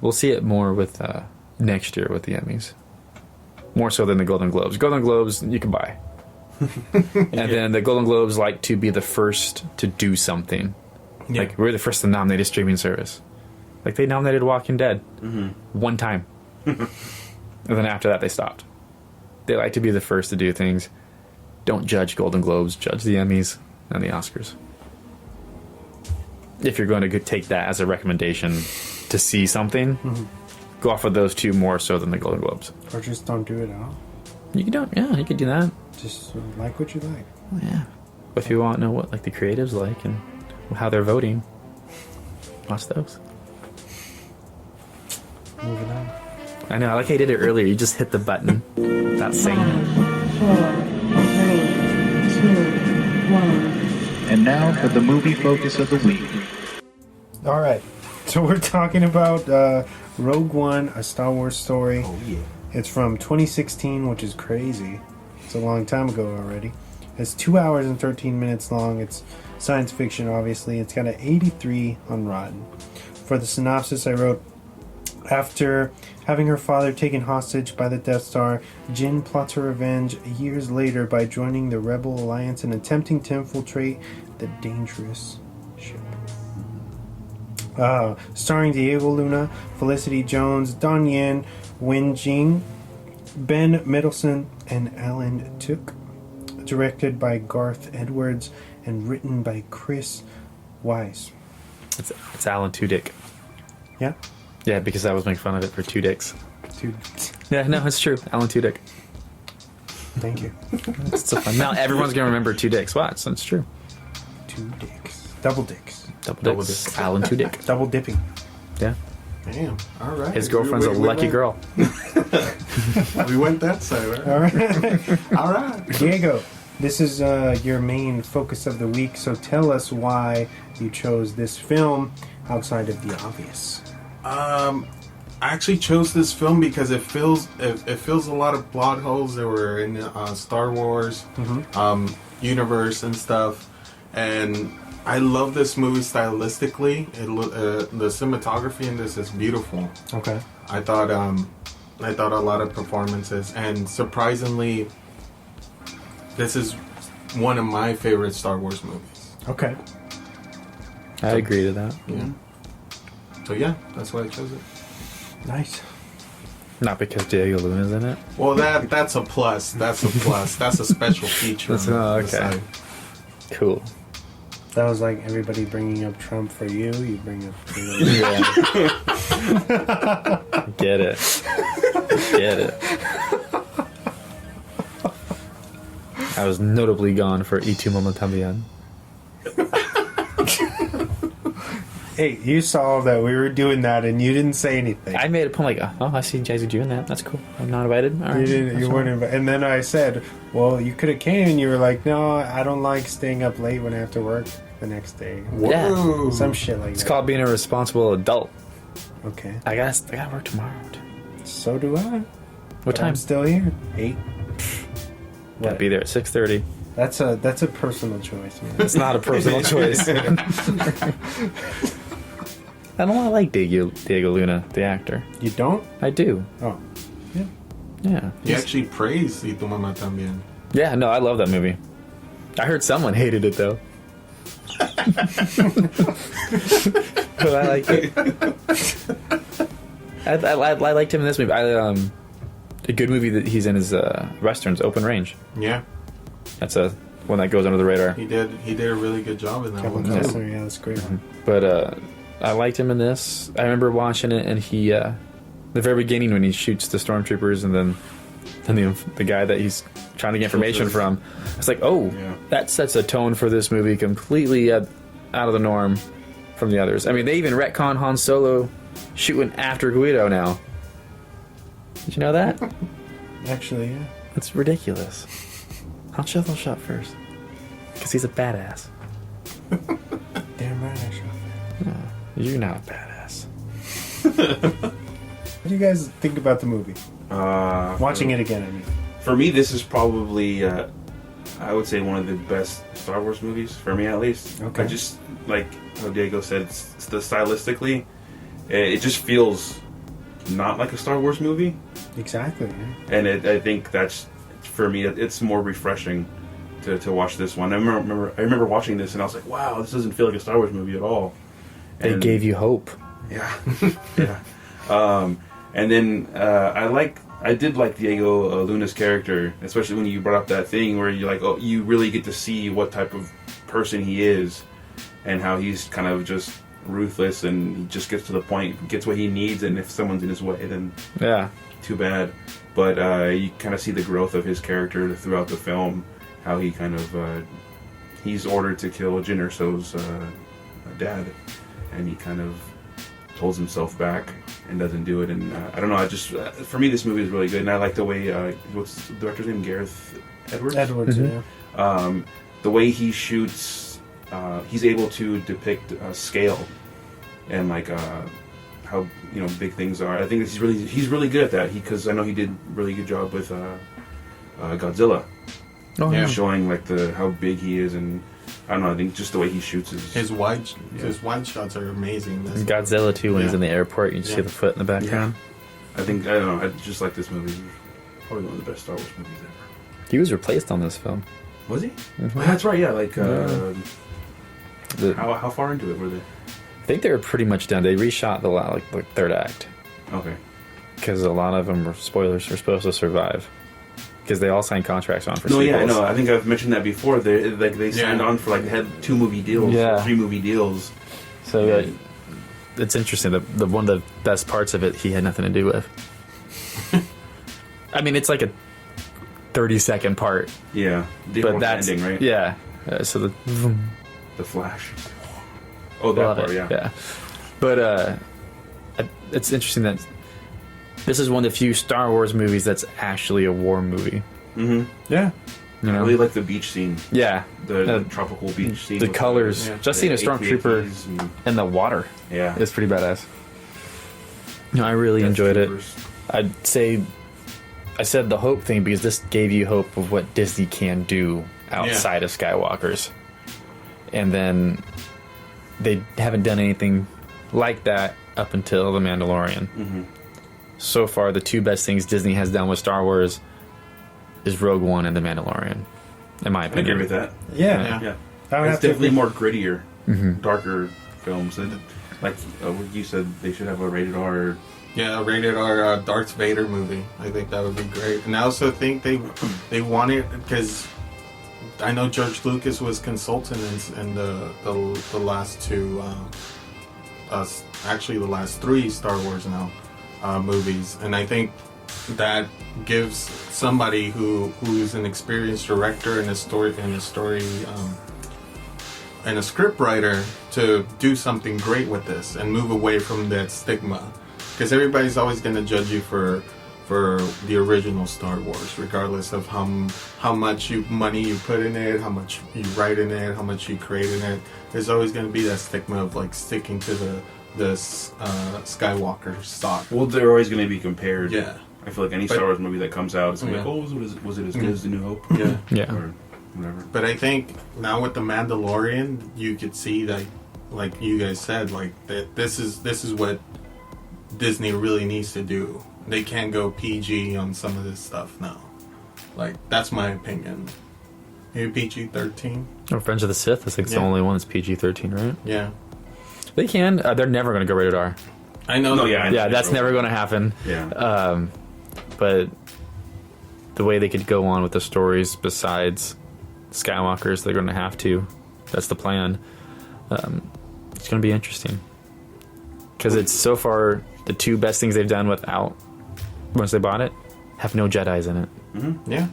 We'll see it more with next year with the Emmys. More so than the Golden Globes. Golden Globes, you can buy. And then the Golden Globes like to be the first to do something. Yeah. Like, we're the first to nominate a streaming service. Like, they nominated Walking Dead one time. And then after that, they stopped. They like to be the first to do things. Don't judge Golden Globes, judge the Emmys and the Oscars. If you're going to take that as a recommendation to see something, go off of those two more so than the Golden Globes. Or just don't do it at all. You could do that. Just like what you like. Yeah. But if you want to know what like the creatives like and how they're voting, watch those. Moving on. I know, I like how you did it earlier. You just hit the button without saying it. 4, 3, 2, 1. And now for the movie focus of the week. All right. So we're talking about Rogue One, a Star Wars story. Oh, yeah. It's from 2016, which is crazy. It's a long time ago already. It's 2 hours and 13 minutes long. It's science fiction, obviously. It's got an 83 on Rotten. For the synopsis, I wrote, after having her father taken hostage by the Death Star, Jyn plots her revenge years later by joining the Rebel Alliance and attempting to infiltrate the dangerous ship. Starring Diego Luna, Felicity Jones, Don Yen, Wen Jing, Ben Mendelsohn, and Alan Tudyk. Directed by Garth Edwards and written by Chris Weiss. It's Alan Tudyk. Yeah? Yeah, because I was making fun of it for 2 dicks. Two. Yeah, no, it's true. Alan Tudyk. Thank you. It's so fun. Now everyone's going to remember 2 dicks. Watch, it's true. 2 dicks. Double dicks. Double dicks. Alan Tudyk. Double dipping. Yeah. Damn. All right. His girlfriend's a lucky girl. We went that side, right? All right. All right. Diego, this is your main focus of the week, so tell us why you chose this film outside of the obvious. I actually chose this film because it fills a lot of plot holes that were in Star Wars universe and stuff, and I love this movie stylistically. The cinematography in this is beautiful. Okay. I thought a lot of performances, and surprisingly, this is one of my favorite Star Wars movies. Okay. I agree to that. Yeah. So yeah, that's why I chose it. Nice. Not because Diego Luna's in it. Well, that's a plus. That's a plus. That's a special feature. Okay. Cool. That was like everybody bringing up Trump for you. You bring up. Yeah. Get it. Get it. I was notably gone for Y tu mamá también. Hey, you saw that we were doing that and you didn't say anything. I made a point like, oh, I see you guys are doing that. That's cool. I'm not invited. All right. You didn't. You weren't invited. And then I said, "Well, you could have came." And you were like, "No, I don't like staying up late when I have to work the next day." Yeah. Some shit like that. It's called being a responsible adult. Okay. I gotta work tomorrow. So do I. What time? I'm still here. 8. Gotta be there at 6:30. That's a personal choice, man. It's not a personal choice. I don't like Diego Luna, the actor. You don't? I do. Oh. Yeah. Yeah. He actually praised Y tu mamá también. Yeah, no, I love that movie. I heard someone hated it, though. But I liked it. I liked him in this movie. A good movie that he's in is Westerns, Open Range. Yeah. That's one that goes under the radar. He did a really good job in that Kevin one. Costner, yeah, that's great. But I liked him in this. I remember watching it, and he, the very beginning when he shoots the stormtroopers, and then the guy that he's trying to get information from, it's like, oh, Yeah. that sets a tone for this movie completely out of the norm from the others. I mean, they even retcon Han Solo shooting after Guido now. Did you know that? Actually, yeah. It's ridiculous. Han Solo shot first because he's a badass. Damn right I shot that. You're not a badass. What do you guys think about the movie? Watching it again, I mean. For me, this is probably, I would say, one of the best Star Wars movies, for me at least. Okay. I just, like how Diego said, stylistically, it just feels not like a Star Wars movie. Exactly. Yeah. And I think that's, for me, it's more refreshing to watch this one. I remember watching this and I was like, wow, this doesn't feel like a Star Wars movie at all. They gave you hope. Yeah, yeah. And then I did like Diego Luna's character, especially when you brought up that thing where you're like, oh, you really get to see what type of person he is, and how he's kind of just ruthless and he just gets to the point, gets what he needs, and if someone's in his way, then Yeah. too bad. But you kind of see the growth of his character throughout the film, how he kind of he's ordered to kill Jyn Erso's dad, and he kind of holds himself back and doesn't do it. And I don't know, I just for me this movie is really good, and I like the way what's the director's name, Gareth Edwards. Edwards. Yeah. The way he shoots, he's able to depict scale and like how big things are. I think he's really good at that. Because I know he did a really good job with Godzilla, showing like how big he is, and I don't know. I think just the way he shoots is His wide shots are amazing. And Godzilla too, when he's Yeah. in the airport, you can see the foot in the background. I don't know. I just like this movie. Probably one of the best Star Wars movies ever. He was replaced on this film. Was he? Mhm. Oh, that's right. Yeah. Like The- how far into it were they? I think they were pretty much done. They reshot the third act Okay. because a lot of them were spoilers. Were supposed to survive because they all signed contracts on for No, sequels. yeah, I know. I think I've mentioned that before. They signed on for they had 2 movie deals, Yeah. 3 movie deals. So it's interesting. The one of the best parts of it, he had nothing to do with. I mean, it's like a 30-second part, Yeah, the but whole that's ending, right? Yeah. So The Flash. Oh, that love part, it. yeah. But it's interesting that this is one of the few Star Wars movies that's actually a war movie. Mm-hmm. Yeah. You I know? really like the beach scene, Yeah. the tropical beach scene. The with colors. yeah. Just seeing a the stormtrooper AT-ATs and- in the water yeah, is pretty badass. No, I really enjoyed it. Troopers. I'd say I said the hope thing because this gave you hope of what Disney can do outside of Skywalkers. And then they haven't done anything like that up until The Mandalorian. Mhm. So far, the 2 best things Disney has done with Star Wars is Rogue One and The Mandalorian, in my I opinion. agree with that. Yeah. Yeah. Yeah, I would it's have to definitely agree. more grittier, Mhm. darker films. And like what you said, they should have a rated R. Yeah, a rated R Darth Vader movie. I think that would be great. And I also think they wanted, because I know George Lucas was consultant in the last 2, actually the last 3 Star Wars now movies, and I think that gives somebody who's an experienced director and a script writer to do something great with this and move away from that stigma, because everybody's always going to judge you for the original Star Wars, regardless of how much money you put in it, how much you write in it, how much you create in it. There's always going to be that stigma of like sticking to the Skywalker stock. Well, they're always going to be compared. Yeah. I feel like any But- Star Wars movie that comes out, it's going to Yeah. be like, oh, was it as good as The New Hope? Yeah. Yeah. Or whatever. But I think now with the Mandalorian, you could see that, like you guys said, like that this is what Disney really needs to do. They can't go PG on some of this stuff now. Like that's my opinion. Maybe PG-13. Or Friends of the Sith, I think it's the Yeah. only one that's PG-13, right? Yeah, They can. They're never going to go rated R. I know. No, that- yeah, I- Yeah, that's never going to happen. Yeah. But the way they could go on with the stories besides Skywalkers, they're going to have to. That's the plan. It's going to be interesting. Because it's so far the 2 best things they've done without, once they bought it, have no Jedis in it. Yeah.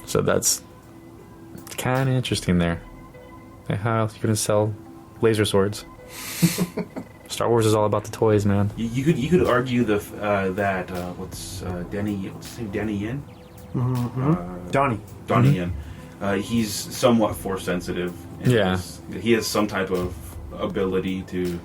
So that's kind of interesting there. Like, how else are you going to sell laser swords? Star Wars is all about the toys, man. You could argue that what's his name, Danny Yen? Donnie. Donnie Yen. He's somewhat force sensitive. and Yeah. he has some type of ability to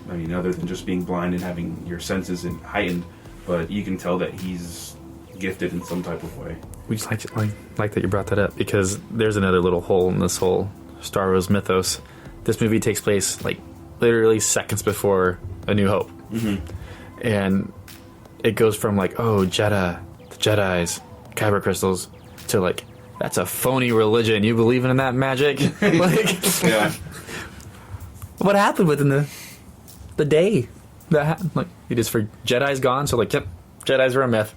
I mean, other than just being blind and having your senses heightened, but you can tell that he's gifted in some type of way. We just like that you brought that up, because there's another little hole in this whole Star Wars mythos. This movie takes place like literally seconds before A New Hope. and it goes from like, oh, the Jedi's, kyber crystals, to like, that's a phony religion. You believe in that magic? Like, Yeah. what happened within the day? Like, you just for Jedi's gone, so like, yep, Jedi's were a myth.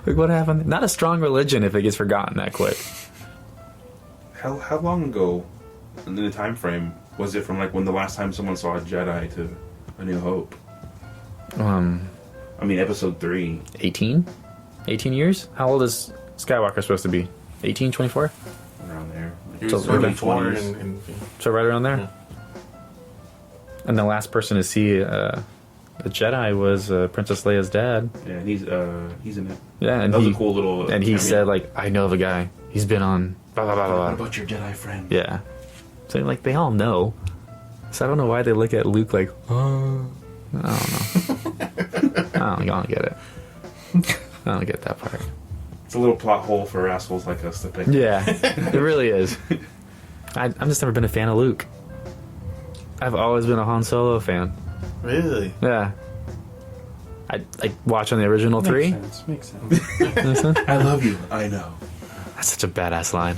Like, what happened? Not a strong religion if it gets forgotten that quick. How long ago in the time frame was it from like when the last time someone saw a Jedi to A New Hope? I mean, episode 3. 18 years. How old is Skywalker supposed to be? 18, 24? Around there. He So was early 24 20s. and So right around there. And the last person to see the Jedi was Princess Leia's dad. Yeah, and he's in it. Yeah, and That was he a cool little. and he cameo. said like, I know of a guy. He's been on blah blah blah blah. "What blah. about your Jedi friend?" Yeah. So like they all know. So I don't know why they look at Luke like, oh, I don't know. I don't get it. I don't get that part. It's a little plot hole for assholes like us to pick. Yeah, it really is. I've just never been a fan of Luke. I've always been a Han Solo fan. really? Yeah. I like watching the original three. Makes sense. I love you. I know. That's such a badass line.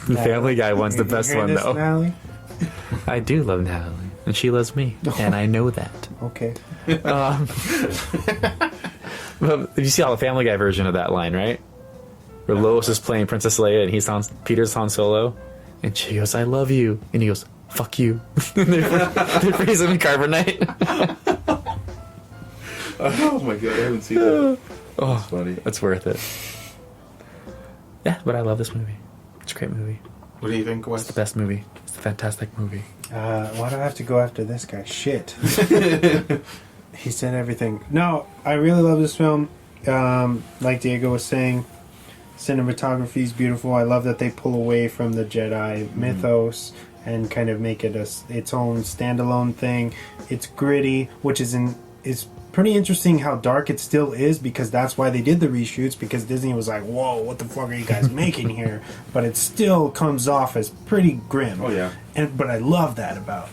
The Family Guy one's the You best hear one this, though. Natalie? I do love Natalie, and she loves me, and I know that. Okay. But you see all the Family Guy version of that line, right? Where Lois is playing Princess Leia, and Peter's Han Solo, and she goes, "I love you," and he goes, "Fuck you." they freeze him in carbonite. Oh my god, I haven't seen that. Oh, That's funny. that's worth it. Yeah, but I love this movie. It's a great movie. What do you think, Wes? It's the best movie. It's a fantastic movie. Why do I have to go after this guy? Shit. He said everything. No, I really love this film. Like Diego was saying, cinematography is beautiful. I love that they pull away from the Jedi mythos and kind of make it its own standalone thing. It's gritty, which is pretty interesting how dark it still is, because that's why they did the reshoots, because Disney was like, whoa, what the fuck are you guys making here? But it still comes off as pretty grim. Oh yeah. But I love that about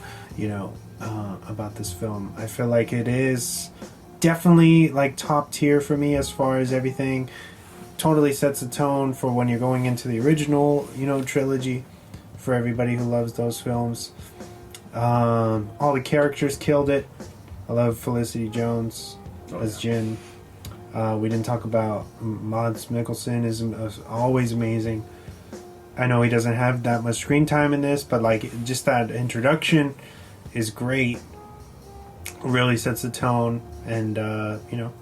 about this film. I feel like it is definitely like top tier for me as far as everything. Totally sets the tone for when you're going into the original trilogy, for everybody who loves those films. All the characters killed it. I love Felicity Jones as Jin. We didn't talk about Mads Mikkelsen is always amazing. I know he doesn't have that much screen time in this, but like just that introduction is great. Really sets the tone, and I don't know.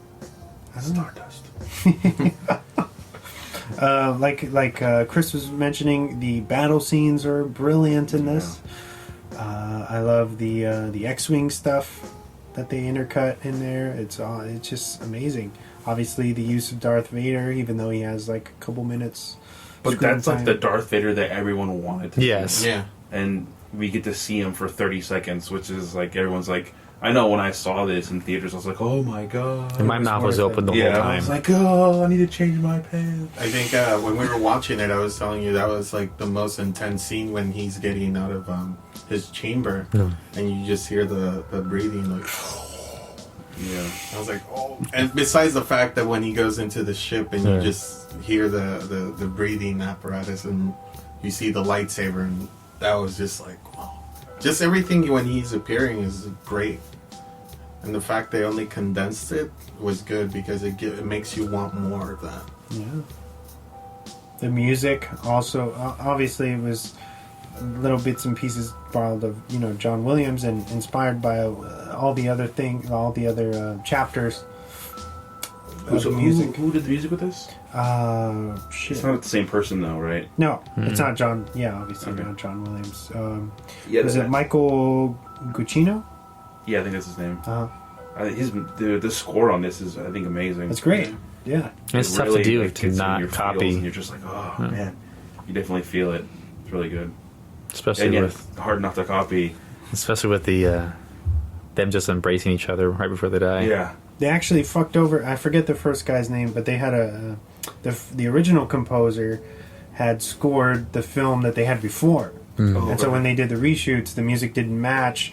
Stardust. Like Chris was mentioning, the battle scenes are brilliant in this. I love the X-wing stuff that they intercut in there. It's just amazing. Obviously, the use of Darth Vader, even though he has like a couple minutes. But screen that's like time. the Darth Vader that everyone wanted to Yes. see. Yeah. And we get to see him for 30 seconds, which is like, everyone's like, I know when I saw this in theaters, I was like, oh my god. And my mouth was worth open it. the Yeah, whole I time. was like, oh, I need to change my pants. I think when we were watching it, I was telling you that was like the most intense scene when he's getting out of his chamber, and you just hear the breathing like. Yeah. I was like, oh. And besides the fact that when he goes into the ship and you just hear the breathing apparatus and you see the lightsaber, and that was just like, wow. Just everything when he's appearing is great. And the fact they only condensed it was good, because it makes you want more of that. Yeah. The music also, obviously, it was little bits and pieces borrowed of John Williams and inspired by all the other chapters of the music. Who did the music with this? Shit. It's not the same person though, right? No, it's not John. Yeah, obviously Okay. not John Williams. Yeah. Was it Michael Guccino? Yeah, I think that's his name. Uh-huh. The score on this is, I think, amazing. It's great. Yeah. It's It tough really, to do like, to gets in not your feels, copy, and you're just like, oh man, you definitely feel it. It's really good. especially And yet, with it's hard not to copy. the them just embracing each other right before they die. Yeah. They actually fucked over. I forget the first guy's name, but they had the original composer had scored the film that they had before. And so when they did the reshoots, the music didn't match,